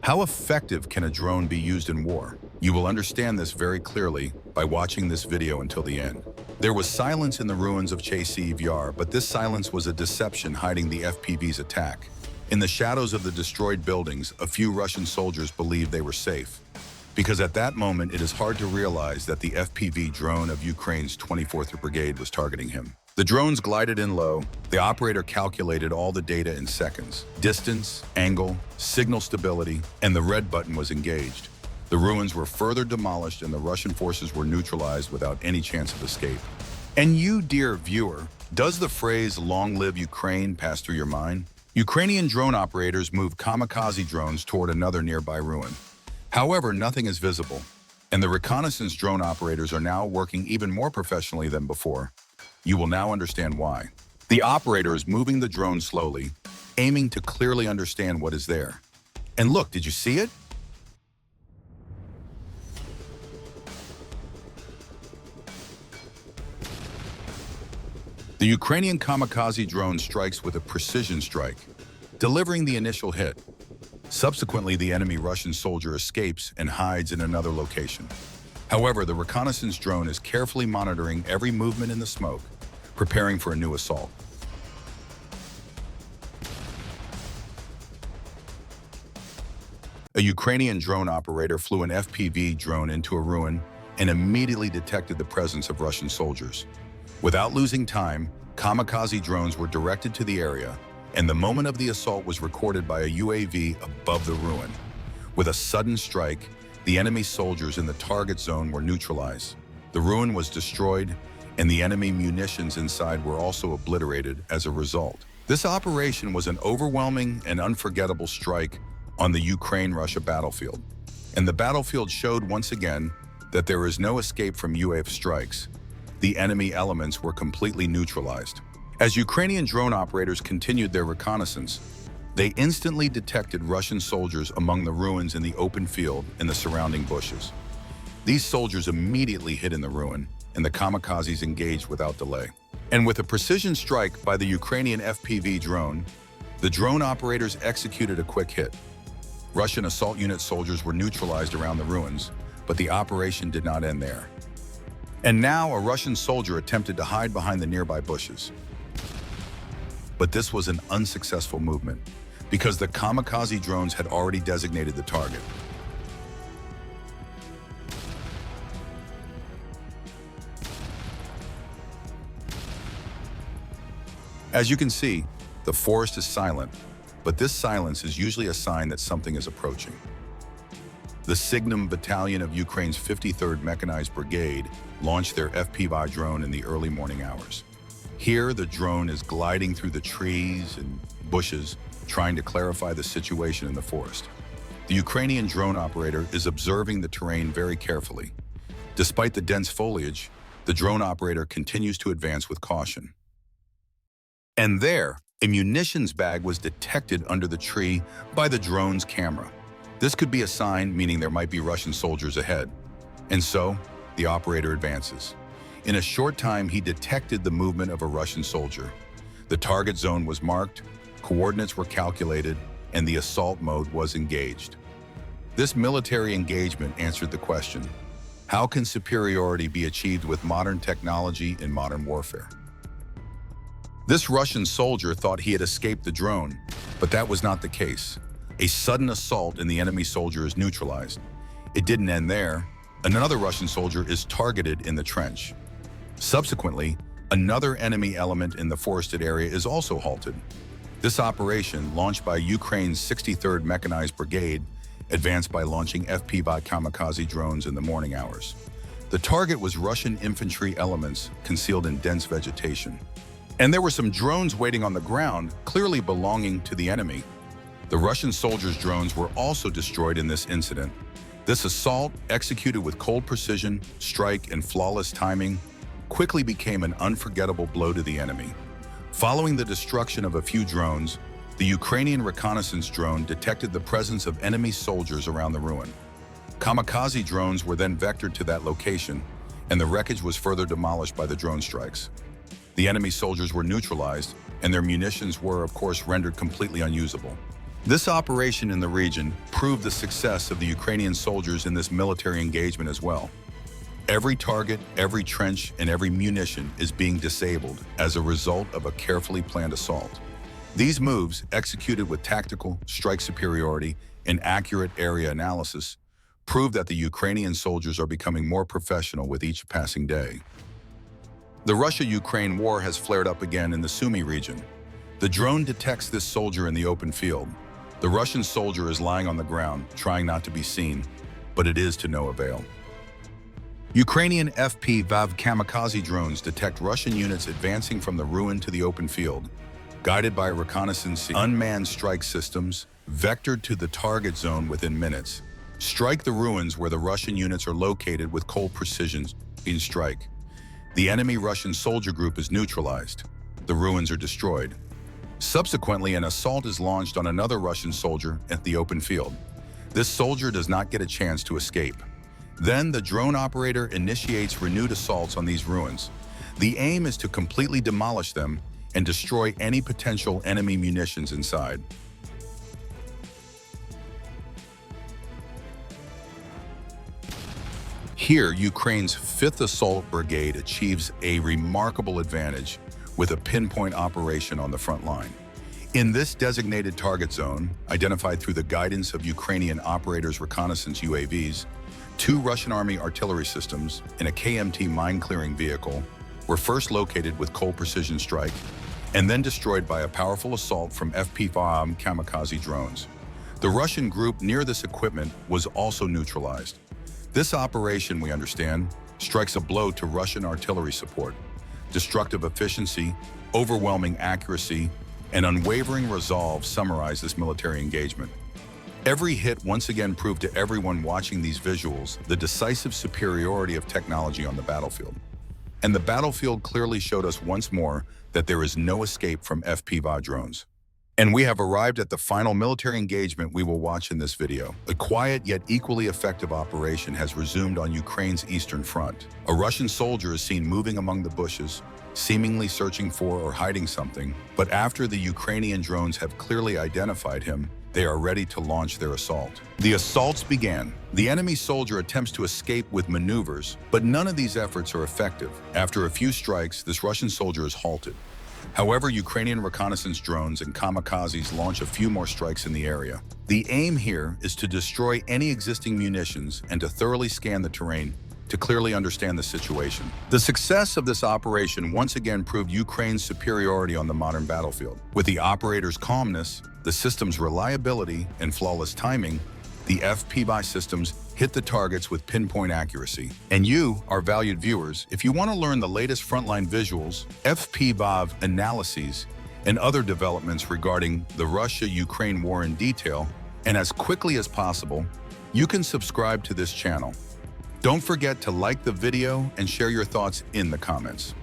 How effective can a drone be used in war? You will understand this very clearly by watching this video until the end. There was silence in the ruins of Chasiv Yar, but this silence was a deception hiding the FPV's attack. In the shadows of the destroyed buildings, a few Russian soldiers believed they were safe. Because at that moment, it is hard to realize that the FPV drone of Ukraine's 24th Brigade was targeting him. The drones glided in low. The operator calculated all the data in seconds. Distance, angle, signal stability, and the red button was engaged. The ruins were further demolished and the Russian forces were neutralized without any chance of escape. And you, dear viewer, does the phrase "Long live Ukraine" pass through your mind? Ukrainian drone operators moved kamikaze drones toward another nearby ruin. However, nothing is visible, and the reconnaissance drone operators are now working even more professionally than before. You will now understand why. The operator is moving the drone slowly, aiming to clearly understand what is there. And look, did you see it? The Ukrainian kamikaze drone strikes with a precision strike, delivering the initial hit. Subsequently, the enemy Russian soldier escapes and hides in another location. However, the reconnaissance drone is carefully monitoring every movement in the smoke, preparing for a new assault. A Ukrainian drone operator flew an FPV drone into a ruin and immediately detected the presence of Russian soldiers. Without losing time, kamikaze drones were directed to the area, and the moment of the assault was recorded by a UAV above the ruin. With a sudden strike, the enemy soldiers in the target zone were neutralized. The ruin was destroyed, and the enemy munitions inside were also obliterated as a result. This operation was an overwhelming and unforgettable strike on the Ukraine-Russia battlefield. And the battlefield showed once again that there is no escape from UAV strikes. The enemy elements were completely neutralized. As Ukrainian drone operators continued their reconnaissance, they instantly detected Russian soldiers among the ruins in the open field and the surrounding bushes. These soldiers immediately hid in the ruin, and the kamikazes engaged without delay. And with a precision strike by the Ukrainian FPV drone, the drone operators executed a quick hit. Russian assault unit soldiers were neutralized around the ruins, but the operation did not end there. And now a Russian soldier attempted to hide behind the nearby bushes. But this was an unsuccessful movement, because the kamikaze drones had already designated the target. As you can see, the forest is silent, but this silence is usually a sign that something is approaching. The Signum Battalion of Ukraine's 53rd Mechanized Brigade launched their FPV drone in the early morning hours. Here, the drone is gliding through the trees and bushes, trying to clarify the situation in the forest. The Ukrainian drone operator is observing the terrain very carefully. Despite the dense foliage, the drone operator continues to advance with caution. And there, a munitions bag was detected under the tree by the drone's camera. This could be a sign, meaning there might be Russian soldiers ahead. And so, the operator advances. In a short time, he detected the movement of a Russian soldier. The target zone was marked, coordinates were calculated, and the assault mode was engaged. This military engagement answered the question, how can superiority be achieved with modern technology in modern warfare? This Russian soldier thought he had escaped the drone, but that was not the case. A sudden assault and the enemy soldier is neutralized. It didn't end there. Another Russian soldier is targeted in the trench. Subsequently, another enemy element in the forested area is also halted. This operation, launched by Ukraine's 63rd Mechanized Brigade, advanced by launching FPV kamikaze drones in the morning hours. The target was Russian infantry elements concealed in dense vegetation. And there were some drones waiting on the ground, clearly belonging to the enemy. The Russian soldiers' drones were also destroyed in this incident. This assault, executed with cold precision, strike, and flawless timing, quickly became an unforgettable blow to the enemy. Following the destruction of a few drones, the Ukrainian reconnaissance drone detected the presence of enemy soldiers around the ruin. Kamikaze drones were then vectored to that location, and the wreckage was further demolished by the drone strikes. The enemy soldiers were neutralized, and their munitions were, of course, rendered completely unusable. This operation in the region proved the success of the Ukrainian soldiers in this military engagement as well. Every target, every trench, and every munition is being disabled as a result of a carefully planned assault. These moves, executed with tactical, strike superiority, and accurate area analysis, prove that the Ukrainian soldiers are becoming more professional with each passing day. The Russia-Ukraine war has flared up again in the Sumy region. The drone detects this soldier in the open field. The Russian soldier is lying on the ground, trying not to be seen, but it is to no avail. Ukrainian FPV kamikaze drones detect Russian units advancing from the ruin to the open field, guided by reconnaissance unmanned strike systems, vectored to the target zone within minutes. Strike the ruins where the Russian units are located with cold precision in strike. The enemy Russian soldier group is neutralized. The ruins are destroyed. Subsequently, an assault is launched on another Russian soldier at the open field. This soldier does not get a chance to escape. Then the drone operator initiates renewed assaults on these ruins. The aim is to completely demolish them and destroy any potential enemy munitions inside. Here, Ukraine's 5th Assault Brigade achieves a remarkable advantage with a pinpoint operation on the front line. In this designated target zone, identified through the guidance of Ukrainian operators' reconnaissance UAVs, 2 Russian Army artillery systems and a KMT mine-clearing vehicle were first located with cold precision strike and then destroyed by a powerful assault from Fpv kamikaze drones. The Russian group near this equipment was also neutralized. This operation, we understand, strikes a blow to Russian artillery support. Destructive efficiency, overwhelming accuracy, and unwavering resolve summarize this military engagement. Every hit once again proved to everyone watching these visuals the decisive superiority of technology on the battlefield. And the battlefield clearly showed us once more that there is no escape from FPV drones. And we have arrived at the final military engagement we will watch in this video. A quiet yet equally effective operation has resumed on Ukraine's eastern front. A Russian soldier is seen moving among the bushes, seemingly searching for or hiding something, but after the Ukrainian drones have clearly identified him, they are ready to launch their assault. The assaults began. The enemy soldier attempts to escape with maneuvers, but none of these efforts are effective. After a few strikes, this Russian soldier is halted. However, Ukrainian reconnaissance drones and kamikazes launch a few more strikes in the area. The aim here is to destroy any existing munitions and to thoroughly scan the terrain to clearly understand the situation. The success of this operation once again proved Ukraine's superiority on the modern battlefield. With the operator's calmness, the system's reliability, and flawless timing, the FPV systems hit the targets with pinpoint accuracy. And you, our valued viewers, if you want to learn the latest frontline visuals, FPV analyses, and other developments regarding the Russia-Ukraine war in detail, and as quickly as possible, you can subscribe to this channel. Don't forget to like the video and share your thoughts in the comments.